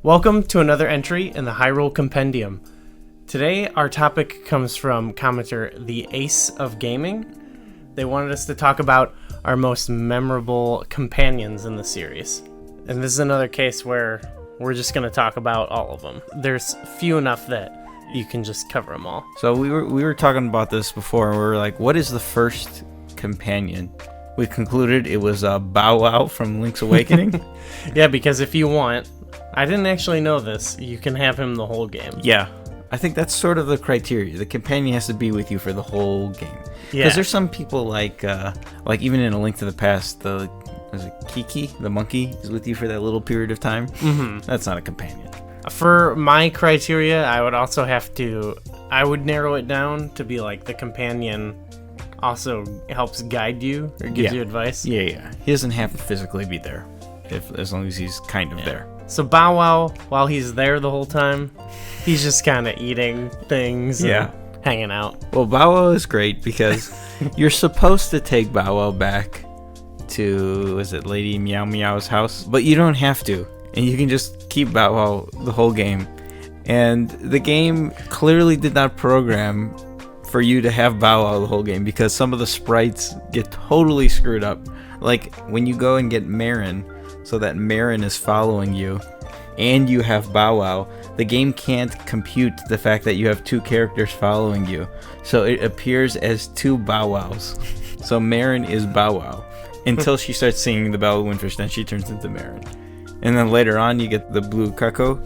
Welcome to another entry in the Hyrule Compendium. Today, our topic comes from commenter The Ace of Gaming. They wanted us to talk about our most memorable companions in the series. And this is another case where we're just going to talk about all of them. There's few enough that you can just cover them all. So we were talking about this before, and we were like, what is the first companion? We concluded it was Bow Wow from Link's Awakening. Yeah, because if you want, I didn't actually know this, you can have him the whole game. Yeah, I think that's sort of the criteria. The companion has to be with you for the whole game. Yeah. Because there's some people like even in A Link to the Past, Kiki, the monkey, is with you for that little period of time. Mm-hmm. That's not a companion. For my criteria, I would narrow it down to be like the companion also helps guide you or gives you advice. Yeah. He doesn't have to physically be there, as long as he's kind of there. So Bow Wow, while he's there the whole time, he's just kind of eating things and hanging out. Well, Bow Wow is great because you're supposed to take Bow Wow back to, Lady Meow Meow's house? But you don't have to. And you can just keep Bow Wow the whole game. And the game clearly did not program for you to have Bow Wow the whole game because some of the sprites get totally screwed up. Like when you go and get Marin, so that Marin is following you, and you have Bow Wow, the game can't compute the fact that you have two characters following you. So it appears as two Bow Wows. So Marin is Bow Wow until she starts singing the Bell of Windfish, then she turns into Marin. And then later on you get the Blue Cuckoo,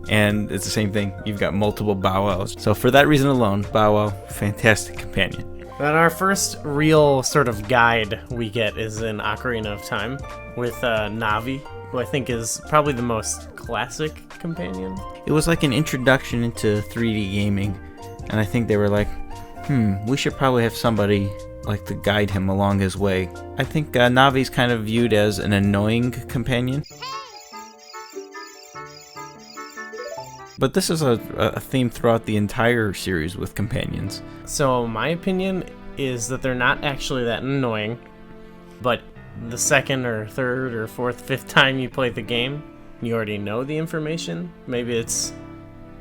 and it's the same thing. You've got multiple Bow Wows. So for that reason alone, Bow Wow, fantastic companion. And our first real sort of guide we get is in Ocarina of Time with Navi, who I think is probably the most classic companion. It was like an introduction into 3D gaming, and I think they were like, we should probably have somebody like to guide him along his way. I think Navi's kind of viewed as an annoying companion. But this is a theme throughout the entire series with companions. So my opinion is that they're not actually that annoying, but the second or third or fourth, fifth time you play the game, you already know the information. Maybe it's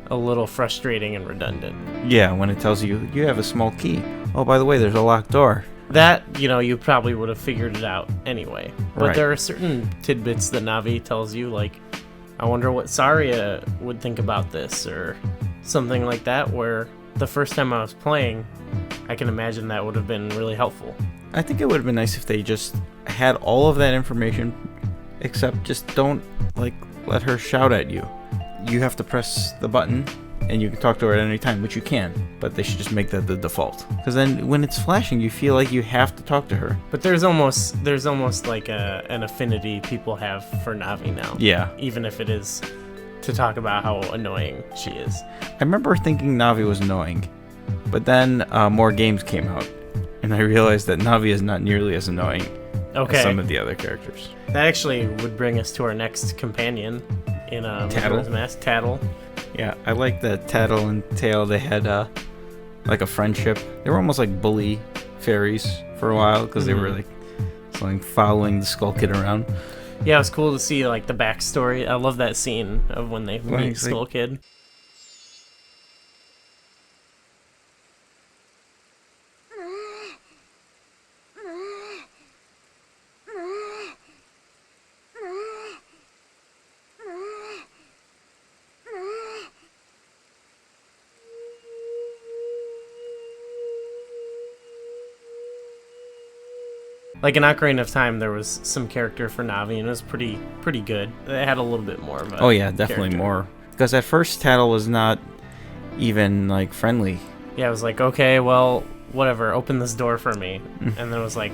a little frustrating and redundant. Yeah, when it tells you, you have a small key. Oh, by the way, there's a locked door. That, you probably would have figured it out anyway. But Right. There are certain tidbits that Navi tells you, like, I wonder what Saria would think about this, or something like that, where the first time I was playing, I can imagine that would have been really helpful. I think it would have been nice if they just had all of that information, except just don't, let her shout at you. You have to press the button, and you can talk to her at any time, which you can, but they should just make that the default. Because then when it's flashing, you feel like you have to talk to her. But there's almost like an affinity people have for Navi now. Yeah. Even if it is to talk about how annoying she is. I remember thinking Navi was annoying, but then more games came out, and I realized that Navi is not nearly as annoying as some of the other characters. That actually would bring us to our next companion in Majora's Mask, Tatl. Yeah, I like that Tatl and Tail, they had like a friendship. They were almost like bully fairies for a while, because they were like following the Skull Kid around. Yeah, it was cool to see like the backstory. I love that scene of when they meet Skull Kid. Like in Ocarina of Time, there was some character for Navi, and it was pretty good. It had a little bit more of a definitely character. more. Because at first Tatl was not even friendly. Yeah, it was like, okay, well, whatever, open this door for me. And then it was like,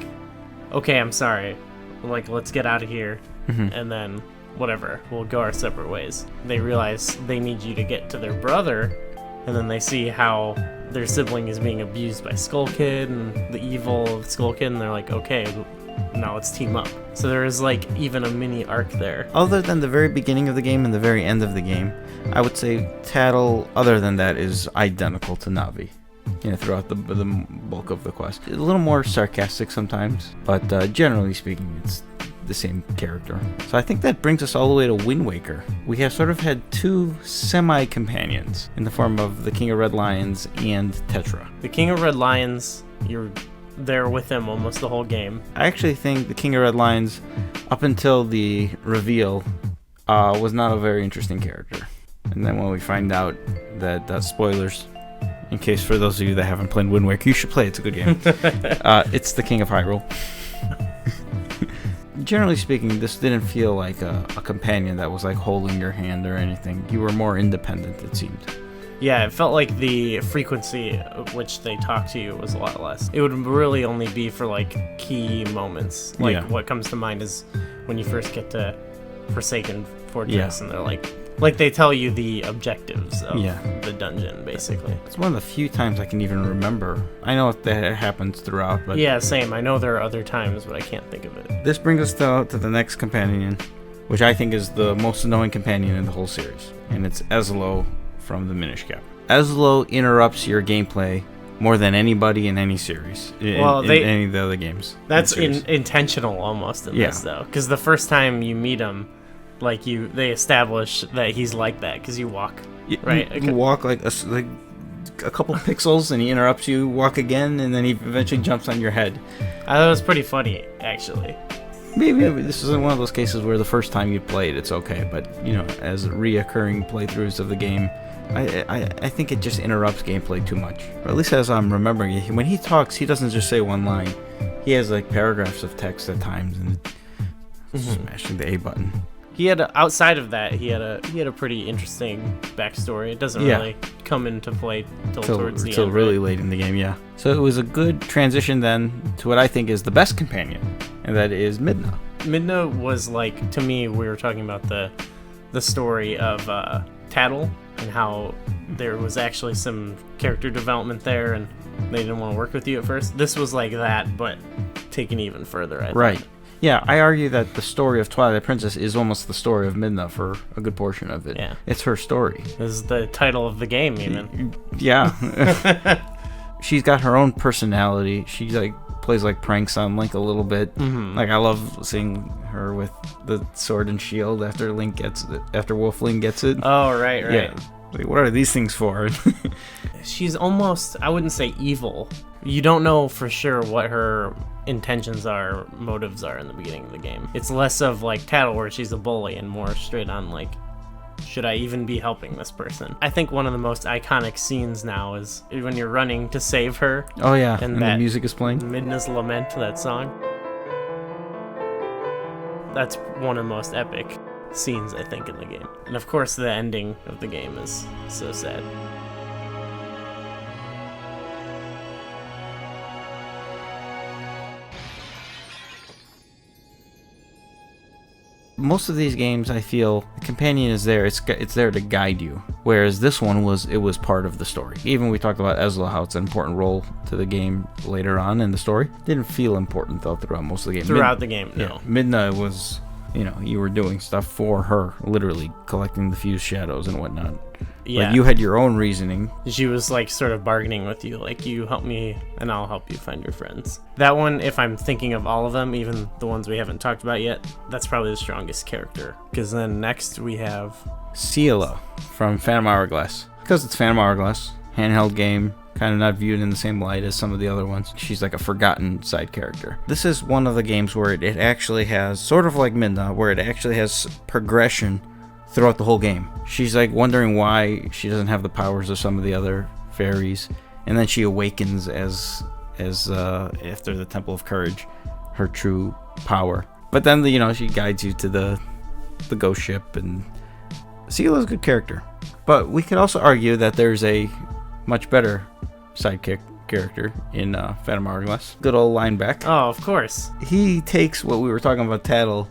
okay, I'm sorry. Like, let's get out of here. And then, whatever, we'll go our separate ways. They realize they need you to get to their brother, and then they see how their sibling is being abused by Skull Kid and the evil of Skull Kid, and they're like, okay, now let's team up. So there is like even a mini arc there. Other than the very beginning of the game and the very end of the game, I would say Tatl, other than that, is identical to Navi. Throughout the bulk of the quest. A little more sarcastic sometimes, but generally speaking, it's the same character. So I think that brings us all the way to Wind Waker. We have sort of had two semi-companions in the form of the King of Red Lions and Tetra. The King of Red Lions, you're there with him almost the whole game. I actually think the King of Red Lions, up until the reveal, was not a very interesting character. And then when we find out that, spoilers, in case for those of you that haven't played Wind Waker, you should play it, it's a good game. It's the King of Hyrule. Generally speaking, this didn't feel like a companion that was like holding your hand or anything. You were more independent, it seemed. Yeah, it felt like the frequency at which they talk to you was a lot less. It would really only be for like key moments. Like what comes to mind is when you first get to Forsaken Fortress and they're like they tell you the objectives of the dungeon, basically. It's one of the few times I can even remember. I know that it happens throughout, but... Yeah, same. I know there are other times, but I can't think of it. This brings us to the next companion, which I think is the most annoying companion in the whole series. And it's Ezlo from the Minish Cap. Ezlo interrupts your gameplay more than anybody in any series. In any of the other games. That's intentional almost in this, though. Because the first time you meet him, they establish that he's like that because you walk, right? You walk like a couple pixels, and he interrupts you. Walk again, and then he eventually jumps on your head. That was pretty funny, actually. Maybe this is one of those cases where the first time you play it, it's okay, but as reoccurring playthroughs of the game, I think it just interrupts gameplay too much. Or at least as I'm remembering it, when he talks, he doesn't just say one line. He has like paragraphs of text at times, and smashing the A button. He had outside of that, he had a pretty interesting backstory. It doesn't really come into play towards the end. Till really late in the game, yeah. So it was a good transition then to what I think is the best companion, and that is Midna. Midna was to me, we were talking about the story of Tatl and how there was actually some character development there, and they didn't want to work with you at first. This was like that, but taken even further, I think. Yeah, I argue that the story of Twilight Princess is almost the story of Midna for a good portion of it. Yeah. It's her story. This is the title of the game, even. Yeah. She's got her own personality. She plays pranks on Link a little bit. Mm-hmm. I love seeing her with the sword and shield after Wolfling gets it. Oh, right. Yeah. What are these things for? She's almost, I wouldn't say evil. You don't know for sure what her intentions are, motives are in the beginning of the game. It's less of Tatl, where she's a bully, and more straight on should I even be helping this person? I think one of the most iconic scenes now is when you're running to save her. Oh yeah, and the music is playing. Midna's Lament, that song. That's one of the most epic scenes, I think, in the game. And of course the ending of the game is so sad. Most of these games, I feel, the companion is there. It's there to guide you. Whereas this one was part of the story. Even we talked about Ezlo, how it's an important role to the game later on in the story. Didn't feel important though throughout most of the game. Throughout the game, no. Yeah, Midna was, you were doing stuff for her, literally collecting the fused shadows and whatnot. Yeah. You had your own reasoning. She was sort of bargaining with you, you help me and I'll help you find your friends. That one, if I'm thinking of all of them, even the ones we haven't talked about yet, that's probably the strongest character. Because then next we have Ciela from Phantom Hourglass. Because it's Phantom Hourglass, handheld game, kind of not viewed in the same light as some of the other ones. She's a forgotten side character. This is one of the games where it actually has, sort of like Midna, where it actually has progression throughout the whole game. She's wondering why she doesn't have the powers of some of the other fairies, and then she awakens as after the Temple of Courage, her true power. But then she guides you to the ghost ship, and Ciela's a good character. But we could also argue that there's a much better sidekick character in Phantom Hourglass. Good old Lineback. Oh, of course. He takes what we were talking about Tatl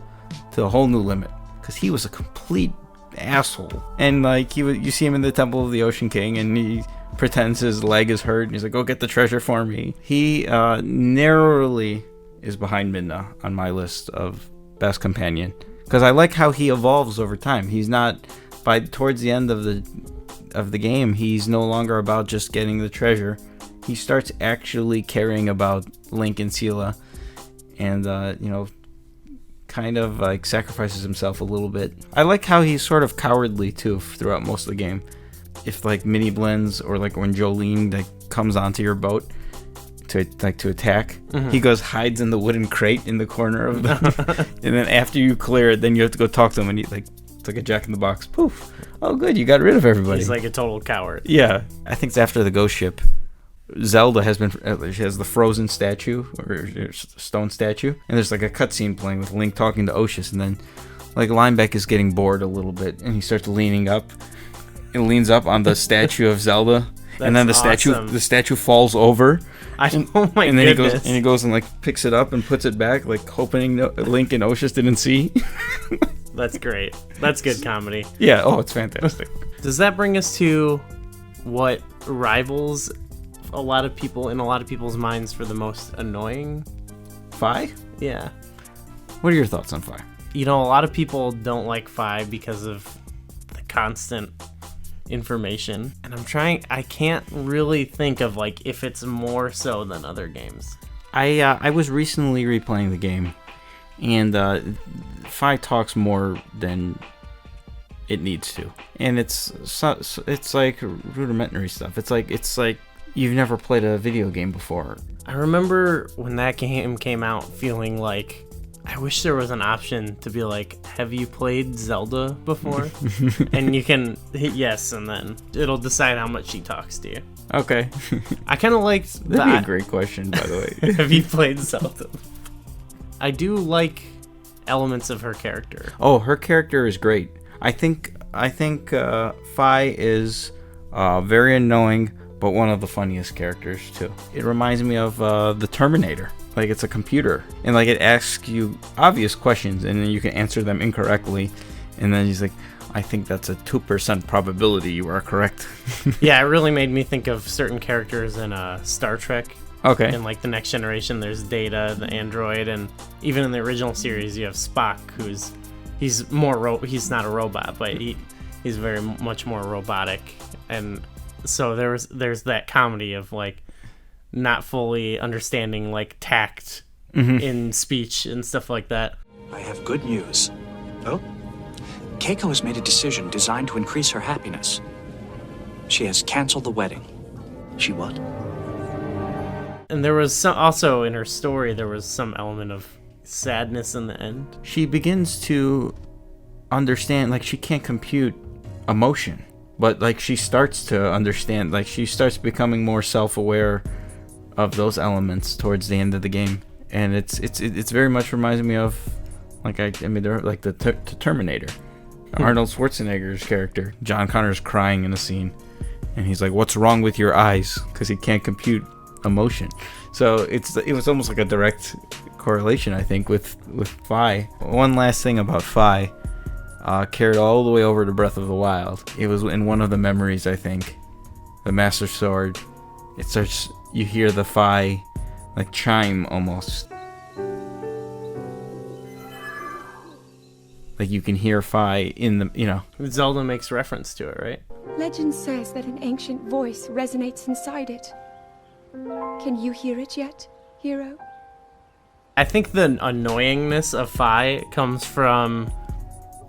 to a whole new limit, because he was a complete asshole. And you see him in the Temple of the Ocean King, and he pretends his leg is hurt, and he's like, go get the treasure for me. He narrowly is behind Midna on my list of best companion, because I like how he evolves over time. He's not, towards the end of the game, he's no longer about just getting the treasure. He starts actually caring about Link and Ciela, and kind of like sacrifices himself a little bit. I like how he's sort of cowardly too throughout most of the game. If like mini blends or like when Jolene like comes onto your boat to attack, he goes hides in the wooden crate in the corner of the and then after you clear it, then you have to go talk to him, and he like it's like a Jack in the Box. Poof. Oh good, you got rid of everybody. He's like a total coward. Yeah. I think it's after the ghost ship. Zelda she has the frozen statue or stone statue, and there's like a cutscene playing with Link talking to Oshus, and then like Linebeck is getting bored a little bit, and he starts leaning up and leans up on the statue of Zelda. And then the statue falls over. Oh my and then goodness. he goes and like picks it up and puts it back, like hoping Link and Oshus didn't see. That's great. That's good comedy. Yeah. Oh, it's fantastic. Does that bring us to what rivals a lot of people's minds for the most annoying? Fi? Yeah. What are your thoughts on Fi? You know, a lot of people don't like Fi because of the constant information, and I can't really think of like if it's more so than other games. I was recently replaying the game, and Fi talks more than it needs to, and it's like rudimentary stuff. It's like you've never played a video game before. I remember when that game came out feeling like I wish there was an option to be like, have you played Zelda before? And you can hit yes, and then it'll decide how much she talks to you. Okay. I kind of liked That'd be a great question, by the way. Have you played Zelda? I do like elements of her character. Oh, her character is great. I think Fi is very annoying, but one of the funniest characters too. It reminds me of the Terminator. Like it's a computer, and like it asks you obvious questions, and then you can answer them incorrectly, and then he's like, I think that's a 2% probability you are correct. Yeah, it really made me think of certain characters in Star Trek. Okay. In like the Next Generation, there's Data, the android, and even in the original series, you have Spock, he's not a robot, but he's very much more robotic, and so there's that comedy of like not fully understanding like tact in speech and stuff like that. I have good news. Oh? Keiko has made a decision designed to increase her happiness. She has canceled the wedding. She what? And there was also in her story, there was some element of sadness in the end. She begins to understand, like she can't compute emotion, but like she starts to understand, like she starts becoming more self-aware of those elements towards the end of the game, and it's very much reminds me of like I mean they're like the Terminator. Arnold Schwarzenegger's character, John Connor's crying in a scene, and he's like, "What's wrong with your eyes?" Because he can't compute emotion. So it was almost like a direct correlation, I think, with Fi. One last thing about Fi, carried all the way over to Breath of the Wild. It was in one of the memories, I think, the Master Sword. It starts. You hear the Fi like chime almost. Like you can hear Fi in the, you know. Zelda makes reference to it, right? Legend says that an ancient voice resonates inside it. Can you hear it yet, hero? I think the annoyingness of Fi comes from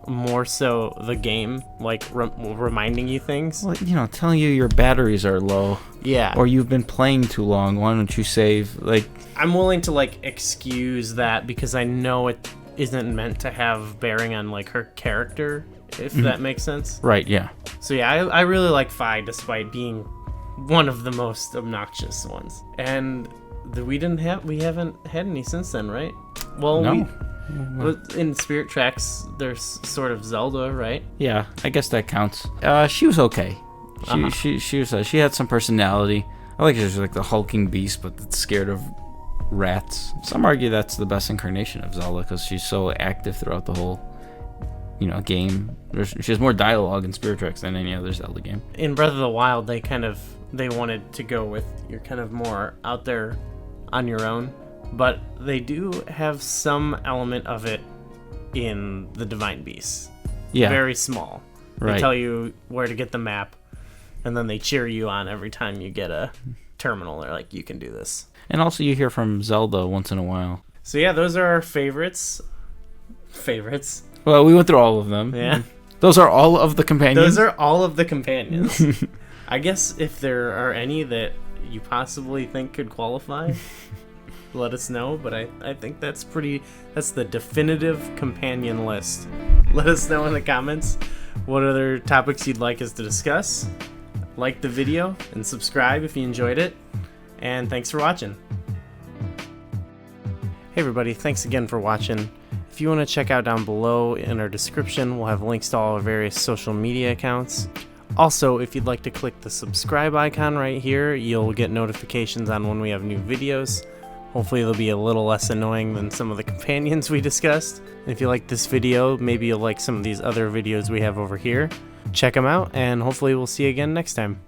more so the game, like reminding you things. Well, you know, telling you your batteries are low. Yeah. Or you've been playing too long. Why don't you save? Like, I'm willing to like excuse that because I know it isn't meant to have bearing on like her character, if that makes sense. Right. Yeah. So yeah, I really like Fi despite being one of the most obnoxious ones. And we haven't had any since then, right? Well, no. In Spirit Tracks, there's sort of Zelda, right? Yeah, I guess that counts. She was okay. She had some personality. I like she was like the hulking beast, but that's scared of rats. Some argue that's the best incarnation of Zelda because she's so active throughout the whole, game. She has more dialogue in Spirit Tracks than any other Zelda game. In Breath of the Wild, they wanted to go with you're kind of more out there on your own. But they do have some element of it in the Divine Beasts. Yeah. Very small. Right. They tell you where to get the map, and then they cheer you on every time you get a terminal. They're like, you can do this. And also you hear from Zelda once in a while. So yeah, those are our favorites. favorites. Well, we went through all of them. Yeah. Those are all of the companions? Those are all of the companions. I guess if there are any that you possibly think could qualify, let us know. But I think that's the definitive companion list. Let us know in the comments what other topics you'd like us to discuss. Like the video and subscribe if you enjoyed it. And thanks for watching. Hey everybody, thanks again for watching. If you want to check out down below in our description, we'll have links to all our various social media accounts. Also, if you'd like to click the subscribe icon right here, you'll get notifications on when we have new videos. Hopefully they'll be a little less annoying than some of the companions we discussed. And if you like this video, maybe you'll like some of these other videos we have over here. Check them out, and hopefully we'll see you again next time.